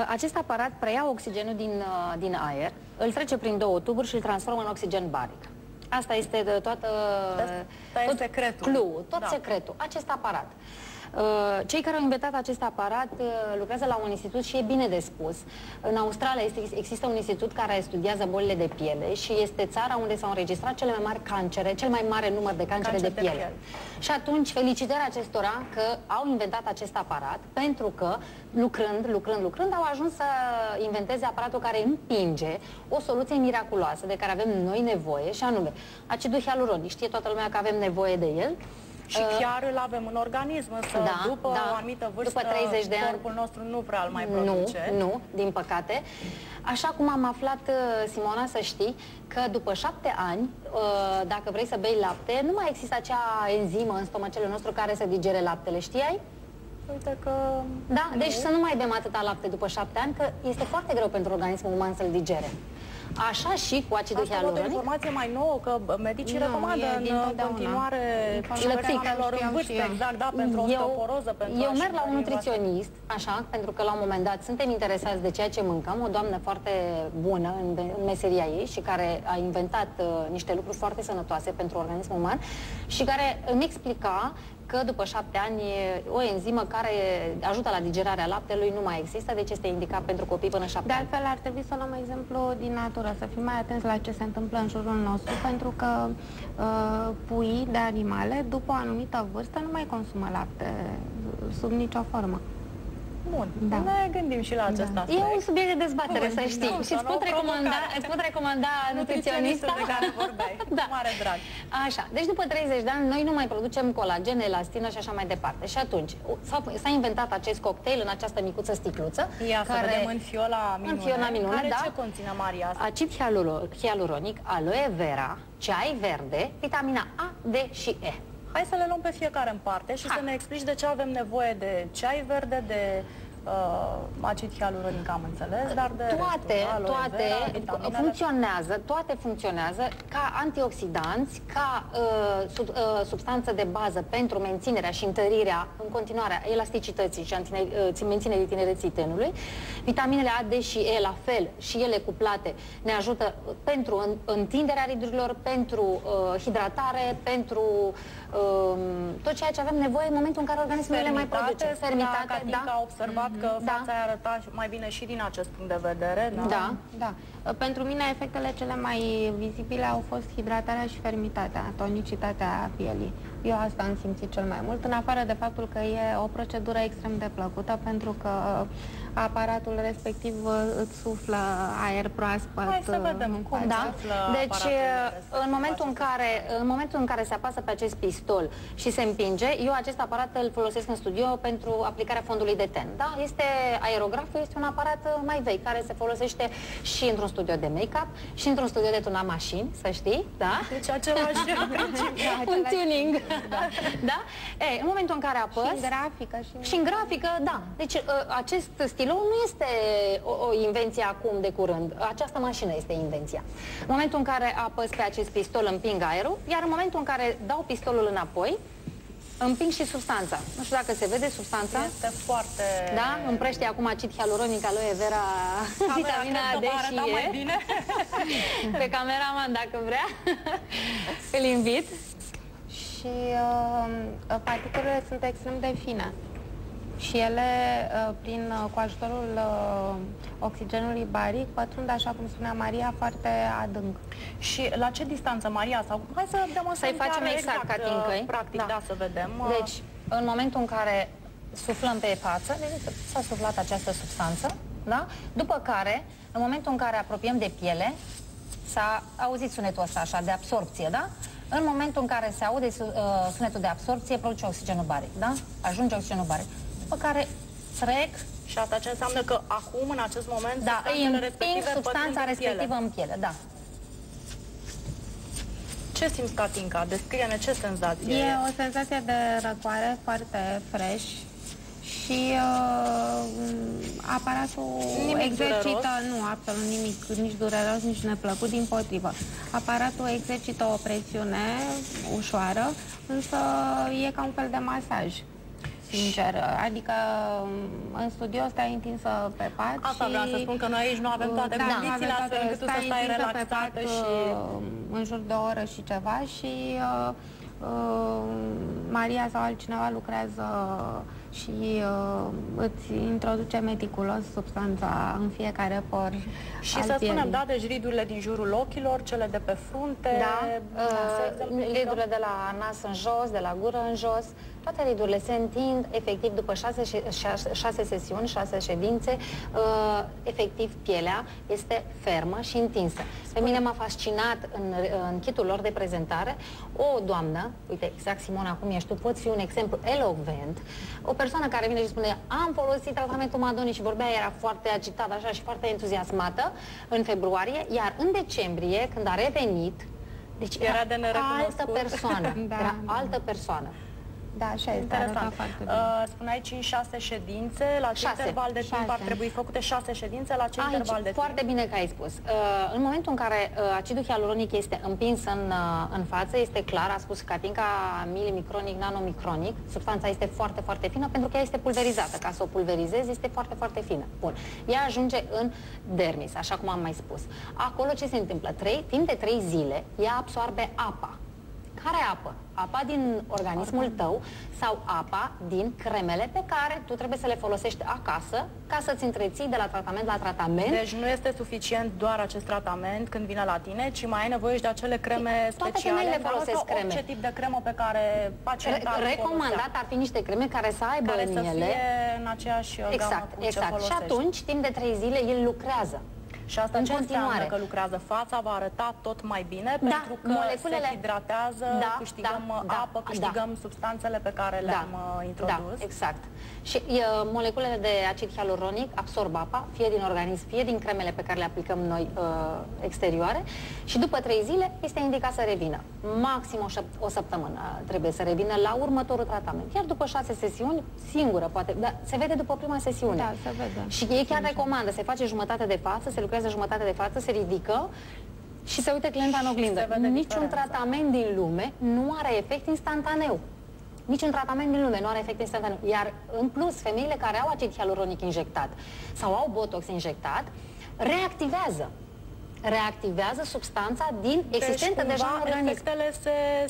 Acest aparat preia oxigenul din aer, îl trece prin două tuburi și îl transformă în oxigen baric. Asta este tot secretul. Tot secretul. Acest aparat. Cei care au inventat acest aparat lucrează la un institut și e bine de spus. În Australia există un institut care studiază bolile de piele și este țara unde s-au înregistrat cele mai mari cancere, cel mai mare număr de cancere de piele. Și atunci, felicitări acestora că au inventat acest aparat, pentru că, lucrând, au ajuns să inventeze aparatul care împinge o soluție miraculoasă de care avem noi nevoie, și anume acidul hialuronic. Știe toată lumea că avem nevoie de el. Și chiar îl avem în organism, însă după o anumită vârstă, după 30 de ani, corpul nostru nu prea îl mai produce. Nu, din păcate. Așa cum am aflat, Simona, să știi că după 7 ani, dacă vrei să bei lapte, nu mai există acea enzimă în stomacelul nostru care să digere laptele, știai? Uite că... Da, deci să nu mai bem atâta lapte după 7 ani, că este foarte greu pentru organismul uman să-l digere. Așa și cu acidul hialuronic. Asta o informație mai nouă, că medicii recomandă în continuare persoanelor în vârstă, exact, pentru osteoporoză, pentru... Eu merg la un nutriționist, așa, pentru că la un moment dat suntem interesați de ceea ce mâncăm, o doamnă foarte bună în meseria ei și care a inventat niște lucruri foarte sănătoase pentru organismul uman și care îmi explica că după 7 ani o enzimă care ajută la digerarea laptelui nu mai există, deci este indicat pentru copii până 7 ani. De altfel, ar trebui să luăm exemplu din natură, să fim mai atenți la ce se întâmplă în jurul nostru, pentru că puii de animale, după o anumită vârstă, nu mai consumă lapte sub nicio formă. Bun, ne gândim și la acest aspect. E un subiect de dezbatere, să știi. Și îți pot recomanda nutriționistul de care vorbeai, cu mare drag. Așa, deci după 30 de ani noi nu mai producem colagen, elastină și așa mai departe. Și atunci s-a inventat acest cocktail în această micuță sticluță. Ia să vedem în Fiola Minune. Care ce conține, Maria? Acid hialuronic, aloe vera, ceai verde, vitamina A, D și E. Hai să le luăm pe fiecare în parte și să ne explici de ce avem nevoie de ceai verde, de acid hialuronic, am înțeles, dar de toate funcționează ca antioxidanți, ca substanță de bază pentru menținerea și întărirea în continuare a elasticității și menținerii tinereții tenului. Vitaminele A, D și E, la fel, și ele cuplate, ne ajută pentru întinderea ridurilor, pentru hidratare, pentru tot ceea ce avem nevoie în momentul în care organismul le mai produce. Fermitate, a observat că fața aia arăta mai bine și din acest punct de vedere. Da. Pentru mine efectele cele mai vizibile au fost hidratarea și fermitatea, tonicitatea pielii. Eu asta am simțit cel mai mult, în afară de faptul că e o procedură extrem de plăcută, pentru că aparatul respectiv îți suflă aer proaspăt. Hai să vedem cum Deci, în momentul în care se apasă pe acest pistol și se împinge, eu acest aparat îl folosesc în studio pentru aplicarea fondului de ten. Da? Aerograful este un aparat mai vechi, care se folosește și într-un studio de make-up, și într-un studio de tunat mașini, să știi, da? Deci același un tuning. Da? În momentul în care apăs... Și în grafică, da. Deci, acest stilou nu este o invenție acum de curând. Această mașină este invenția. În momentul în care apăs pe acest pistol, împing aerul, iar în momentul în care dau pistolul înapoi, împing și substanța. Nu știu dacă se vede substanța. Este foarte... Da? Împrăște acum acid hialuronic, aloe vera, vitamina D și E. Mai bine. Pe cameraman, dacă vrea, îl invit. Și particulele sunt extrem de fine. Și ele, cu ajutorul oxigenului baric, pătrund, așa cum spunea Maria, foarte adânc. Și la ce distanță, Maria? Sau hai să demonstrăm. Să-i facem exact ca tincăi. Practic, da, să vedem. Deci, în momentul în care suflăm pe față, s-a suflat această substanță, da? După care, în momentul în care apropiem de piele, s-a auzit sunetul ăsta așa, de absorpție, da? În momentul în care se aude sunetul de absorpție, produce oxigenul baric, da? Ajunge oxigenul baric. După care trec. Și asta ce înseamnă că acum, în acest moment, îi împing substanța respectivă în piele, da. Ce simți, Katinka? Descrie-ne ce senzație e. O senzație de răcoare foarte fresh și aparatul exercită, nu, absolut nimic, nici dureros, nici neplăcut, dimpotrivă. Aparatul exercită o presiune ușoară, însă e ca un fel de masaj. sincer. Adică în studio stai întinsă pe pat. Asta vreau să spun, că noi aici nu avem toate condițiile astfel încât tu să stai relaxată și... în jur de o oră și ceva și Maria sau altcineva lucrează și îți introduce meticulos substanța în fiecare por. Și să spunem, da, deci ridurile din jurul ochilor, cele de pe frunte, ridurile de la nas în jos, de la gură în jos, toate ridurile se întind efectiv după 6 sesiuni, 6 ședințe, efectiv pielea este fermă și întinsă. Pe mine m-a fascinat în kitul lor de prezentare o doamnă, uite, exact Simona, acum ești tu, poți fi un exemplu elocvent, o persoană care vine și spune, am folosit tratamentul Madoni și vorbea, era foarte agitată așa și foarte entuziasmată în februarie, iar în decembrie, când a revenit, deci era de altă persoană, era altă persoană. Da, așa este. Interesant. Spuneai 5-6 ședințe, la ce interval de timp ar trebui făcute 6 ședințe, la ce interval de timp? Foarte bine că ai spus. În momentul în care acidul hialuronic este împins în față, este clar, a spus Katinka, milimicronic, nanomicronic, substanța este foarte, foarte fină pentru că ea este pulverizată. Ca să o pulverizezi, este foarte, foarte fină. Bun. Ea ajunge în dermis, așa cum am mai spus. Acolo ce se întâmplă? Timp de 3 zile, ea absorbe apa. Care apă? Apa din organismul tău sau apa din cremele pe care tu trebuie să le folosești acasă ca să-ți întreții de la tratament la tratament. Deci nu este suficient doar acest tratament când vine la tine, ci mai ai nevoie și de acele creme speciale. Toate femeile folosesc creme. Orice tip de cremă pe care pacienta recomandat ar fi niște creme care să aibă care în să ele fie în aceeași gamă cu ce folosești. Și atunci, timp de 3 zile, el lucrează. Și asta ce înseamnă? Că lucrează fața, va arăta tot mai bine, pentru că moleculele se hidratează, câștigăm apă, câștigăm substanțele pe care le-am introdus. Da, exact. Și moleculele de acid hialuronic absorb apa, fie din organism, fie din cremele pe care le aplicăm noi exterioare, și după 3 zile este indicat să revină. Maxim o săptămână trebuie să revină la următorul tratament. Iar după 6 sesiuni, singură poate, dar se vede după prima sesiune. Da, se vede. Și ei chiar recomandă, se face jumătate de față, se lucrează jumătate de față, se ridică și se uită clienta în oglindă. Niciun tratament din lume nu are efect instantaneu. Niciun tratament din lume nu are efect instantaneu. Iar în plus, femeile care au acid hialuronic injectat sau au botox injectat, reactivează substanța existentă deja în organism. Efectele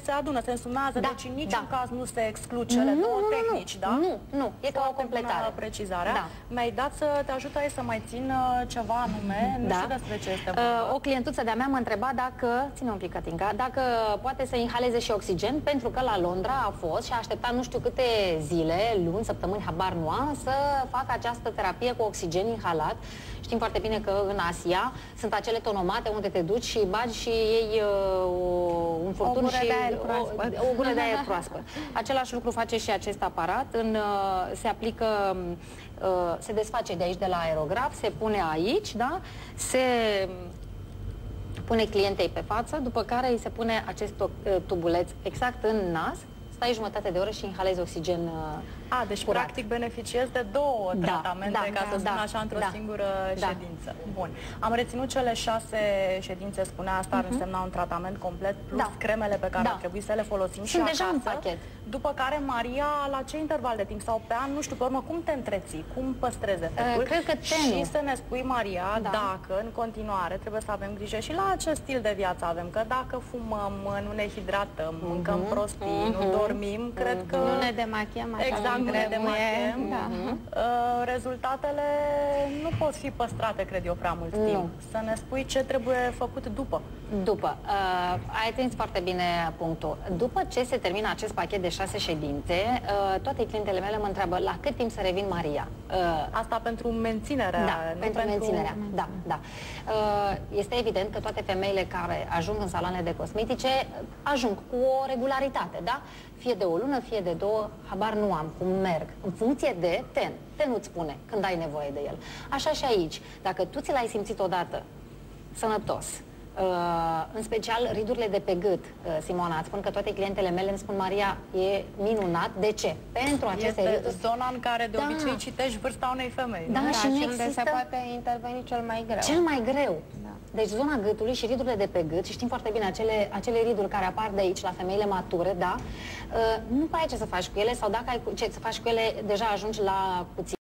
se adună, se însumează, deci în niciun caz nu se exclud cele două tehnici, da? Nu, e ca o completare. Precizarea. Mi-ai dat să te ajută să mai țin ceva anume, nu știu despre ce este vorba. O clientuță de-a mea mă întreba dacă, ține un pic, Katinka, dacă poate să inhaleze și oxigen, pentru că la Londra a fost și a așteptat nu știu câte zile, luni, săptămâni, habar nu am, să facă această terapie cu oxigen inhalat. Știm foarte bine că în Asia sunt acele tonomate unde te duci și bagi și iei un furtun și o gură de aer proaspăt. Același lucru face și acest aparat. Se aplică, se desface de aici de la aerograf, se pune aici, da? Se pune clientei pe față, după care îi se pune acest tubuleț exact în nas. Stai jumătate de oră și inhalezi oxigen deci curat. Practic beneficiezi de 2 tratamente, ca să spun așa, într-o singură ședință. Bun. Am reținut cele 6 ședințe, spunea asta ar însemna un tratament complet, plus cremele pe care ar trebui să le folosim și acasă. Deja un pachet. După care, Maria, la ce interval de timp sau pe an, nu știu, pe urmă, cum te întreții, cum păstrezi efectul? Cred că și să ne spui, Maria, dacă în continuare trebuie să avem grijă și la acest stil de viață avem, că dacă fumăm, nu ne hidratăm, mâncăm prostii, nu dormim, cred că... Nu ne demachiem așa. Exact, nu ne demachiem. Rezultatele nu pot fi păstrate, cred eu, prea mult timp. Să ne spui ce trebuie făcut după. Ai atins foarte bine punctul. După ce se termină acest pachet de 6 ședințe, toate clientele mele mă întreabă la cât timp să revin, Maria. Asta pentru menținerea. Pentru menținerea. Da. Este evident că toate femeile care ajung în saloane de cosmetice ajung cu o regularitate, da? Fie de o lună, fie de 2, habar nu am cum merg. În funcție de ten. Tenul îți spune când ai nevoie de el. Așa și aici. Dacă tu ți l-ai simțit odată sănătos, în special ridurile de pe gât, Simona, îți spun că toate clientele mele îmi spun, Maria, e minunat. De ce? Pentru aceste riduri. Zona în care de obicei citești vârsta unei femei. Și unde se poate interveni cel mai greu. Cel mai greu. Deci zona gâtului și ridurile de pe gât, și știm foarte bine acele riduri care apar de aici la femeile mature, da? Nu prea ai ce să faci cu ele, sau dacă ai ce să faci cu ele, deja ajungi la cuțit.